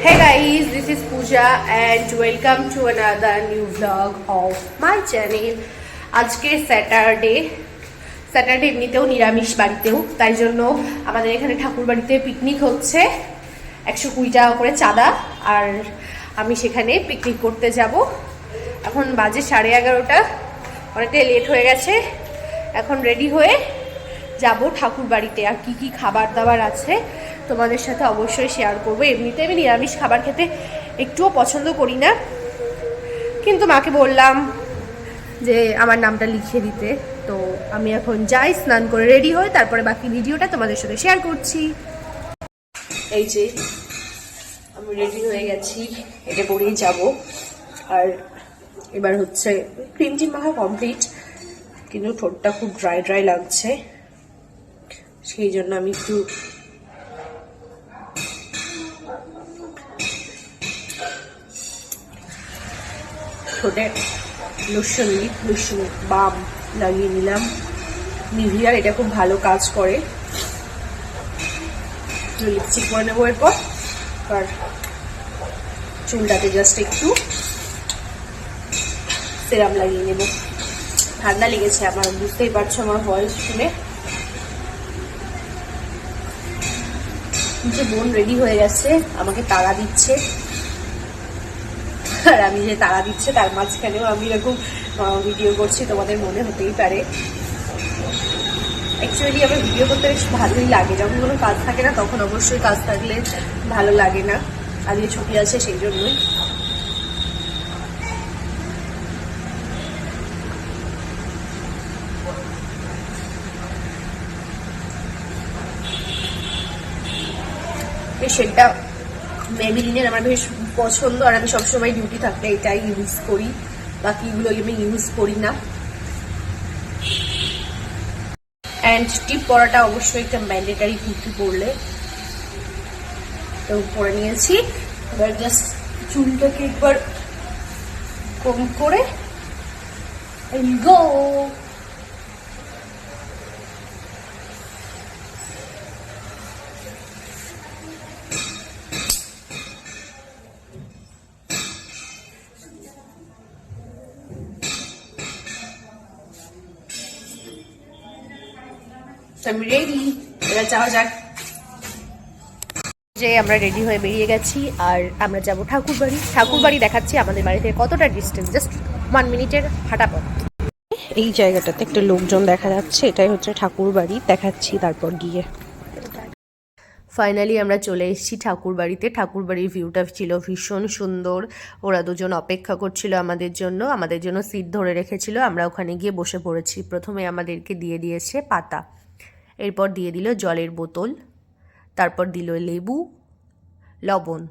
Hey guys, this is Pooja and welcome to another new vlog of my channel. আজকে Saturday এমনিতেও নিরামিষ বাড়িতেও, তাই জন্য আমাদের এখানে ঠাকুর বাড়িতে পিকনিক হচ্ছে। 120 টাকা করে চাঁদা, আর আমি সেখানে পিকনিক করতে যাব। এখন বাজে 11:30, অনেকটাই লেট হয়ে গেছে। এখন রেডি হয়ে যাব ঠাকুর বাড়িতে। আর কি কি খাবার দাবার আছে তোমাদের সাথে অবশ্যই শেয়ার করবো। এমনিতে আমি নিরামিষ খাবার খেতে একটুও পছন্দ করি না, কিন্তু মাকে বললাম যে আমার নামটা লিখিয়ে দিতে। তো আমি এখন যাই, স্নান করে রেডি হই, তারপরে বাকি ভিডিওটা তোমাদের সাথে শেয়ার করছি। এই যে আমি রেডি হয়ে গেছি, এটা পরেই যাব। আর এবার হচ্ছে ক্রিম টিম মাখা কমপ্লিট, কিন্তু ঠোঁটটা খুব ড্রাই লাগছে, সেই জন্য আমি একটু ঠোঁটে লোশন বাম লাগিয়ে নিলাম। নিভিয়ার এটা খুব ভালো কাজ করে। লিপস্টিক পরে নেবো এরপর। আর চুলটাতে জাস্ট একটু সিরাম লাগিয়ে নেব। ঠান্ডা লেগেছে আমার, বুঝতেই পারছো আমার ভয়েস শুনে। যে বোন রেডি হয়ে গেছে, আমাকে তাড়া দিচ্ছে। আর আমি যে তাড়া দিচ্ছে তার মাঝখানেও আমি এরকম ভিডিও করছি, তোমাদের মনে হতেই পারে। অ্যাকচুয়ালি আমার ভিডিও করতে বেশ ভালোই লাগে। যখন কোনো কাজ থাকে না তখন অবশ্যই, কাজ থাকলে ভালো লাগে না। আজকে ছুটি আছে সেই জন্যই। সেটা মেবিলিনের আমার বেশ পছন্দ, আর আমি সবসময় ডিউটি থাকলে এটাই ইউজ করি, বাকিগুলো আমি ইউজ করি না। অ্যান্ড টিপ পরাটা অবশ্যই একটা ম্যান্ডেটারি, কুর্তি পরলে। তো পরে নিয়েছি, এবার জাস্ট চুলটাকে একবার কম করে গো। আমি রেডি, এবার যাওয়া যাক। যে আমরা রেডি হয়ে বেরিয়ে গেছি, আর আমরা যাব ঠাকুর বাড়ি দেখাচ্ছি আমাদের বাড়ি থেকে কতটা ডিস্টেন্স, জাস্ট 1 মিনিটের হাঁটা পথ। এই জায়গাটাতে একটা লোকজন দেখা যাচ্ছে, এটাই হচ্ছে ঠাকুর বাড়ি, দেখাচ্ছি তারপর গিয়ে। ফাইনালি আমরা চলে এসেছি ঠাকুর বাড়িতে। ঠাকুর বাড়ির ভিউটা ছিল ভীষণ সুন্দর। ওরা দুজন অপেক্ষা করছিল আমাদের জন্য সিট ধরে রেখেছিল। আমরা ওখানে গিয়ে বসে পড়েছি। প্রথমে আমাদেরকে দিয়ে দিয়েছে পাতা, এরপর দিয়ে দিল জলের বোতল, তারপর দিল লেবু, লবণ,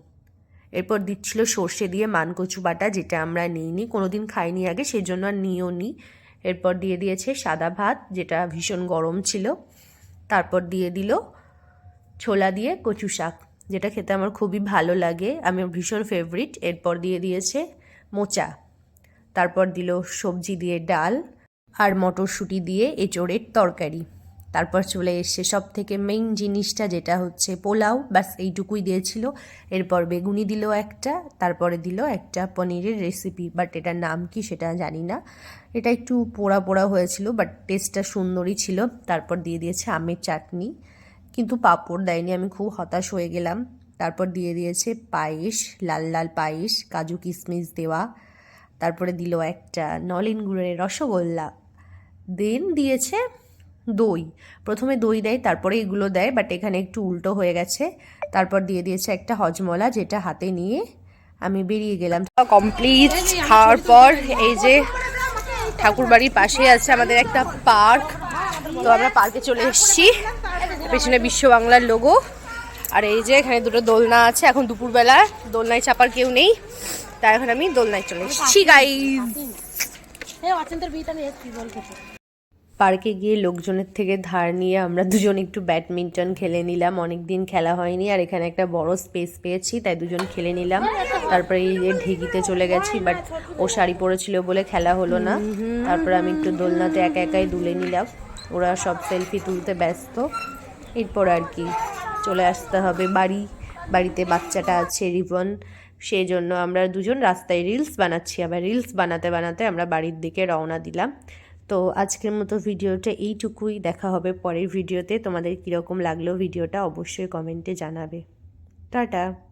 এরপর দিচ্ছিল সর্ষে দিয়ে মানকচু বাটা, যেটা আমরা নিইনি, কোনোদিন খাইনি আগে, সেই জন্য আর নিও নি। এরপর দিয়ে দিয়েছে সাদা ভাত, যেটা ভীষণ গরম ছিল। তারপর দিয়ে দিল ছোলা দিয়ে কচু শাক, যেটা খেতে আমার খুবই ভালো লাগে, আমার ভীষণ ফেভারিট। এরপর দিয়ে দিয়েছে মোচা, তারপর দিল সবজি দিয়ে ডাল, আর মটরশুঁটি দিয়ে এঁচোড়ের তরকারি। তারপর চলে এসছে সব থেকে মেইন জিনিসটা, যেটা হচ্ছে পোলাও। ব্যাস এইটুকুই দিয়েছিল। এরপর বেগুনি দিল একটা, তারপরে দিল একটা পনিরের রেসিপি, বাট এটার নাম কি সেটা জানি না। এটা একটু পোড়া পোড়া হয়েছিল, বাট টেস্টটা সুন্দরই ছিল। তারপর দিয়ে দিয়েছে আমের চাটনি, কিন্তু পাঁপড় দেয়নি, আমি খুব হতাশ হয়ে গেলাম। তারপর দিয়ে দিয়েছে পায়েস, লাল পায়েস, কাজু কিশমিশ দেওয়া। তারপরে দিল একটা নলেন গুড়ের রসগোল্লা, দেন দিয়েছে দই। প্রথমে দই দেয়, তারপরে এগুলো দেয়, বাট এখানে একটু উল্টো হয়ে গেছে। তারপর দিয়ে দিয়েছে একটা হজমলা, যেটা হাতে নিয়ে আমি বেরিয়ে গেলাম। কমপ্লিট খাওয়ার পর এই যে ঠাকুর বাড়ির পাশে আছে আমাদের একটা পার্ক, তো আমরা পার্কে চলে এসেছি। পেছনে বিশ্ব বাংলার লোগো, আর এই যে এখানে দুটো দোলনা আছে। এখন দুপুরবেলা, দোলনায় চাপার কেউ নেই, তাই এখন আমি দোলনায় চলে এসেছি গাইস। পার্কে গিয়ে লোকজনের থেকে ধার নিয়ে আমরা দুজন একটু ব্যাডমিন্টন খেলে নিলাম, অনেকদিন খেলা হয়নি। আর এখানে একটা বড় স্পেস পেয়েছি, তাই দুজন খেলে নিলাম। তারপরে এই যে ঢিঘিতে চলে গেছি, বাট ও শাড়ি পরেছিল বলে খেলা হলো না। তারপরে আমি একটু দোলনাতে একাই দুলে নিলাম, ওরা সব সেলফি তুলতে ব্যস্ত। এরপর আর কি চলে আসতে হবে বাড়ি। বাড়িতে বাচ্চাটা আছে রিবন, সেই জন্য আমরা দুজন রাস্তায় রিলস বানাচ্ছি। আবার রিলস বানাতে বানাতে আমরা বাড়ির দিকে রওনা দিলাম। তো আজকের মতো ভিডিওটা এইটুকুই। দেখা হবে পরের ভিডিওতে। তোমাদের কীরকম লাগলো ভিডিওটা অবশ্যই কমেন্টে জানাবে। টাটা।